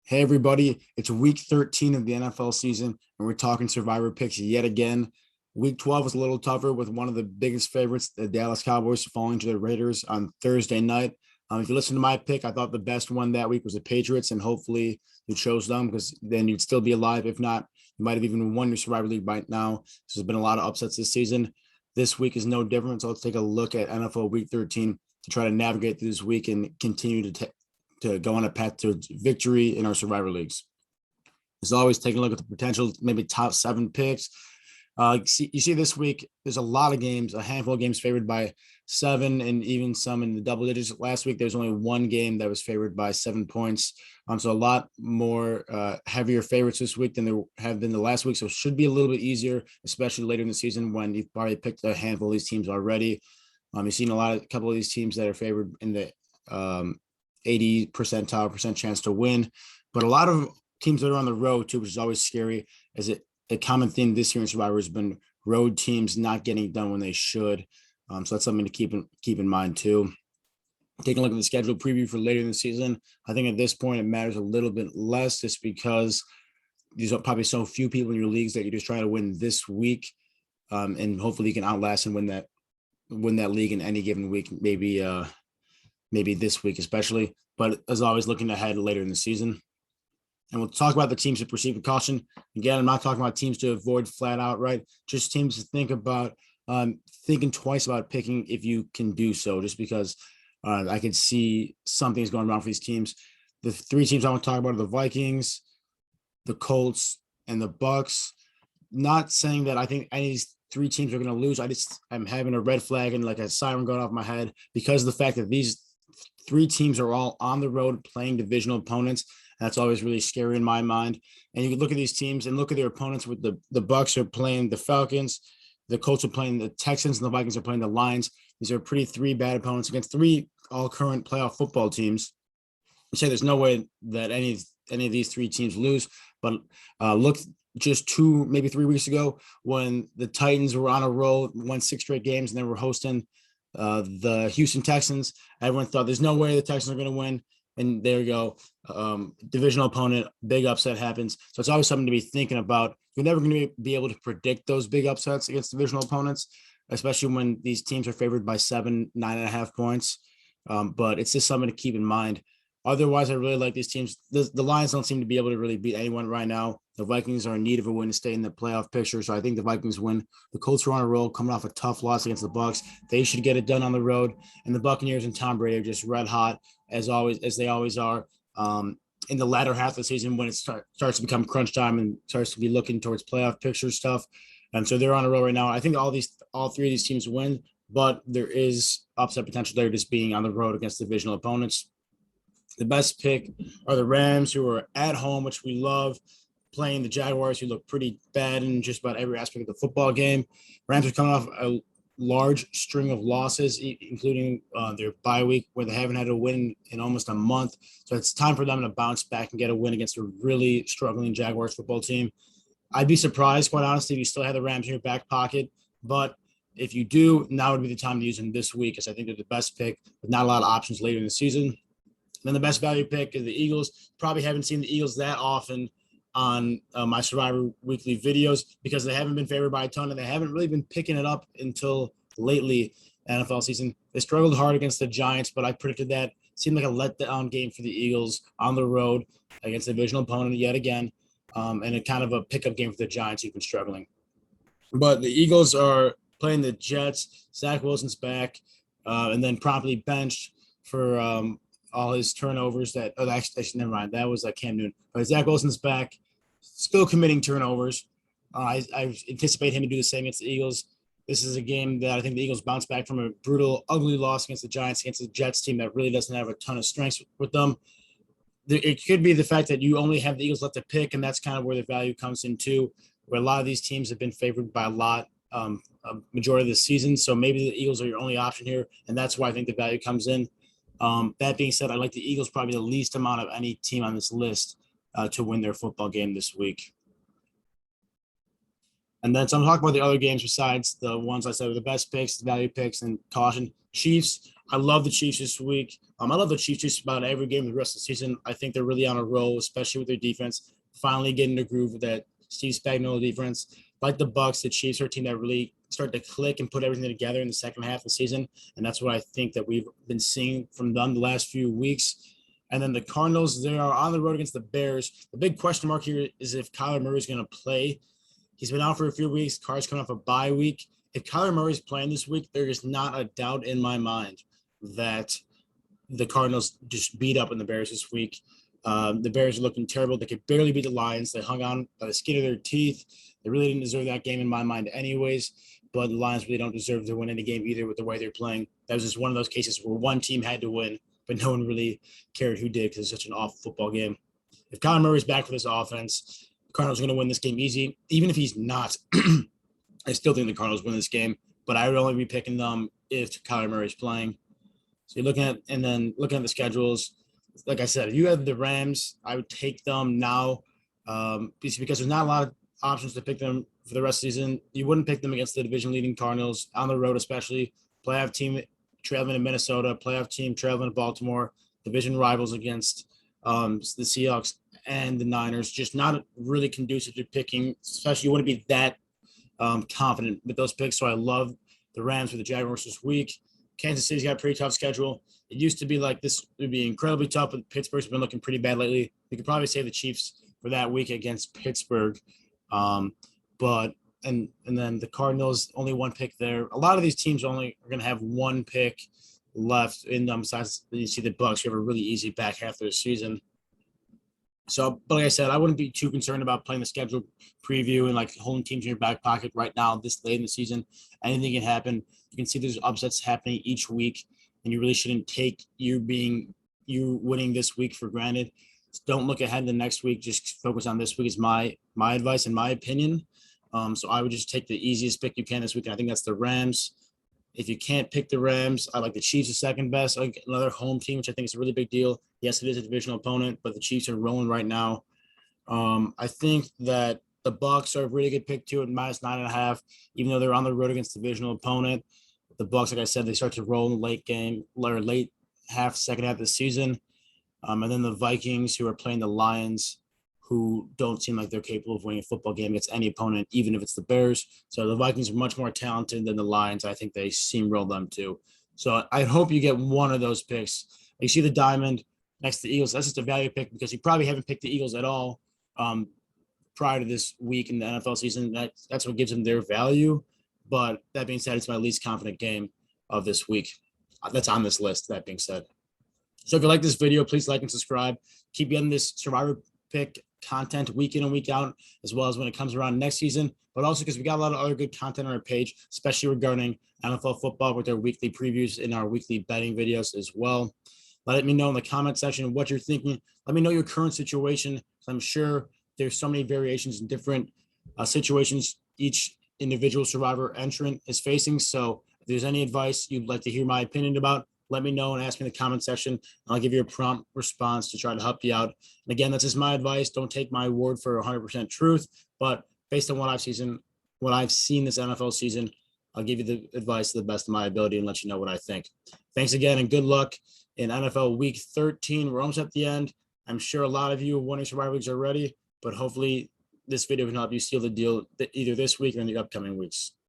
Hey, everybody. It's week 13 of the NFL season, and we're talking survivor picks yet again. Week 12 was a little tougher with one of the biggest favorites, the Dallas Cowboys, falling to the Raiders on Thursday night. If you listen to my pick, I thought the best one that week was the Patriots, and hopefully you chose them because then you'd still be alive. If not, you might have even won your survivor league by now. There's been a lot of upsets this season. This week is no different. So let's take a look at NFL week 13 to try to navigate through this week and continue to go on a path to victory in our survivor leagues. As always, taking a look at the potential, maybe top 7 picks. You see this week, there's a lot of games, a handful of games favored by 7 and even some in the double digits. Last week, there's only one game that was favored by 7 points. So a lot more heavier favorites this week than there have been the last week. So it should be a little bit easier, especially later in the season when you've already picked a handful of these teams already. You've seen a couple of these teams that are favored in the 80 percentile chance to win, but a lot of teams that are on the road too, which is always scary. As a common theme this year in Survivor has been road teams not getting done when they should. So that's something to keep in mind too. Taking a look at the schedule preview for later in the season, I think at this point it matters a little bit less, just because there's probably so few people in your leagues that you're just trying to win this week, and hopefully you can outlast and win that league in any given week. Maybe this week especially, but as always, looking ahead later in the season. And we'll talk about the teams to proceed with caution. Again, I'm not talking about teams to avoid flat out, right? Just teams to think about, thinking twice about picking if you can do so, just because I could see something's going wrong for these teams. The 3 teams I want to talk about are the Vikings, the Colts, and the Bucks. Not saying that I think any of these 3 teams are going to lose. I'm having a red flag and like a siren going off my head because of the fact that these 3 teams are all on the road playing divisional opponents. That's always really scary in my mind. And you can look at these teams and look at their opponents. With the Bucks are playing the Falcons, the Colts are playing the Texans, and the Vikings are playing the Lions. These are 3 bad opponents against 3 all current playoff football teams. You say there's no way that any of these 3 teams lose, but look just 2, maybe 3 weeks ago when the Titans were on a roll, won 6 straight games, and then were hosting the Houston Texans. Everyone thought there's no way the Texans are going to win. And there you go. Divisional opponent, big upset happens. So it's always something to be thinking about. You're never going to be able to predict those big upsets against divisional opponents, especially when these teams are favored by 7, 9.5 points. But it's just something to keep in mind. Otherwise, I really like these teams. The Lions don't seem to be able to really beat anyone right now. The Vikings are in need of a win to stay in the playoff picture, so I think the Vikings win. The Colts are on a roll, coming off a tough loss against the Bucks. They should get it done on the road. And the Buccaneers and Tom Brady are just red hot, as they always are. In the latter half of the season, when it starts to become crunch time and starts to be looking towards playoff picture stuff, and so they're on a roll right now. I think all 3 of these teams win, but there is upset potential there just being on the road against divisional opponents. The best pick are the Rams, who are at home, which we love, playing the Jaguars, who look pretty bad in just about every aspect of the football game. Rams are coming off a large string of losses, including their bye week, where they haven't had a win in almost a month. So it's time for them to bounce back and get a win against a really struggling Jaguars football team. I'd be surprised, quite honestly, if you still have the Rams in your back pocket. But if you do, now would be the time to use them this week, because I think they're the best pick, with not a lot of options later in the season. Then the best value pick is the Eagles. Probably haven't seen the Eagles that often on my Survivor Weekly videos because they haven't been favored by a ton, and they haven't really been picking it up until lately NFL season. They struggled hard against the Giants, but I predicted that. Seemed like a letdown game for the Eagles on the road against a divisional opponent yet again, and a kind of a pickup game for the Giants who've been struggling. But the Eagles are playing the Jets. Zach Wilson's back, and then promptly benched for all his turnovers. Actually, never mind. That was Cam Newton. But Zach Wilson's back, still committing turnovers. I anticipate him to do the same against the Eagles. This is a game that I think the Eagles bounce back from a brutal, ugly loss against the Giants, against the Jets team that really doesn't have a ton of strengths with them. It could be the fact that you only have the Eagles left to pick, and that's kind of where the value comes in too, where a lot of these teams have been favored by a lot, a majority of the season. So maybe the Eagles are your only option here, and that's why I think the value comes in. That being said, I like the Eagles probably the least amount of any team on this list to win their football game this week. And then so I'm talking about the other games besides the ones I said were the best picks, the value picks, and caution. Chiefs. I love the Chiefs this week. I love the Chiefs just about every game of the rest of the season. I think they're really on a roll, especially with their defense. Finally getting the groove with that Steve Spagnuolo defense. Like the Bucks, the Chiefs are a team that really started to click and put everything together in the second half of the season, and that's what I think that we've been seeing from them the last few weeks. And then the Cardinals, they are on the road against the Bears. The big question mark here is if Kyler Murray is going to play. He's been out for a few weeks. Carr's coming off a bye week. If Kyler Murray's playing this week, there is not a doubt in my mind that the Cardinals just beat up on the Bears this week. The Bears are looking terrible. They could barely beat the Lions. They hung on by the skin of their teeth. They really didn't deserve that game in my mind anyways, but the Lions really don't deserve to win any game either with the way they're playing. That was just one of those cases where one team had to win, but no one really cared who did because it's such an awful football game. If Kyler Murray's back for this offense, the Cardinals are going to win this game easy. Even if he's not, I still think the Cardinals win this game, but I would only be picking them if Kyler Murray's playing. So you're looking at the schedules. Like I said, if you have the Rams, I would take them now because there's not a lot of options to pick them for the rest of the season. You wouldn't pick them against the division-leading Cardinals on the road, especially playoff team traveling to Minnesota, playoff team traveling to Baltimore, division rivals against the Seahawks and the Niners. Just not really conducive to picking, especially you wouldn't be that confident with those picks. So I love the Rams for the Jaguars this week. Kansas City's got a pretty tough schedule. It used to be like this would be incredibly tough, but Pittsburgh's been looking pretty bad lately. We could probably say the Chiefs for that week against Pittsburgh. But then the Cardinals, only one pick there. A lot of these teams only are going to have one pick left in them. Besides, you see the Bucks, you have a really easy back half of the season. So, but like I said, I wouldn't be too concerned about playing the schedule preview and like holding teams in your back pocket right now, this late in the season. Anything can happen. You can see there's upsets happening each week, and you really shouldn't take you winning this week for granted. So don't look ahead to the next week. Just focus on this week is my advice and my opinion. So I would just take the easiest pick you can this week. And I think that's the Rams. If you can't pick the Rams, I like the Chiefs as second best. I like another home team, which I think is a really big deal. Yes, it is a divisional opponent, but the Chiefs are rolling right now. I think that the Bucks are a really good pick too at -9.5, even though they're on the road against the divisional opponent. The Bucks, like I said, they start to roll in the late game, or late second half of the season. And then the Vikings, who are playing the Lions, who don't seem like they're capable of winning a football game against any opponent, even if it's the Bears. So the Vikings are much more talented than the Lions. I think they steamroll them too. So I hope you get one of those picks. You see the diamond next to the Eagles. That's just a value pick because you probably haven't picked the Eagles at all prior to this week in the NFL season. That's what gives them their value. But that being said, it's my least confident game of this week. That's on this list, that being said. So if you like this video, please like and subscribe. Keep getting this Survivor pick content week in and week out, as well as when it comes around next season, but also because we got a lot of other good content on our page, especially regarding NFL football with our weekly previews in our weekly betting videos as well. Let me know in the comment section what you're thinking. Let me know your current situation. I'm sure there's so many variations in different situations each individual Survivor entrant is facing. So if there's any advice you'd like to hear my opinion about, let me know and ask me in the comment section. And I'll give you a prompt response to try to help you out. And again, that's just my advice. Don't take my word for 100% truth, but based on what I've seen this NFL season, I'll give you the advice to the best of my ability and let you know what I think. Thanks again and good luck in NFL Week 13. We're almost at the end. I'm sure a lot of you wanting Survivor Leagues are ready, but hopefully this video can help you seal the deal either this week or in the upcoming weeks.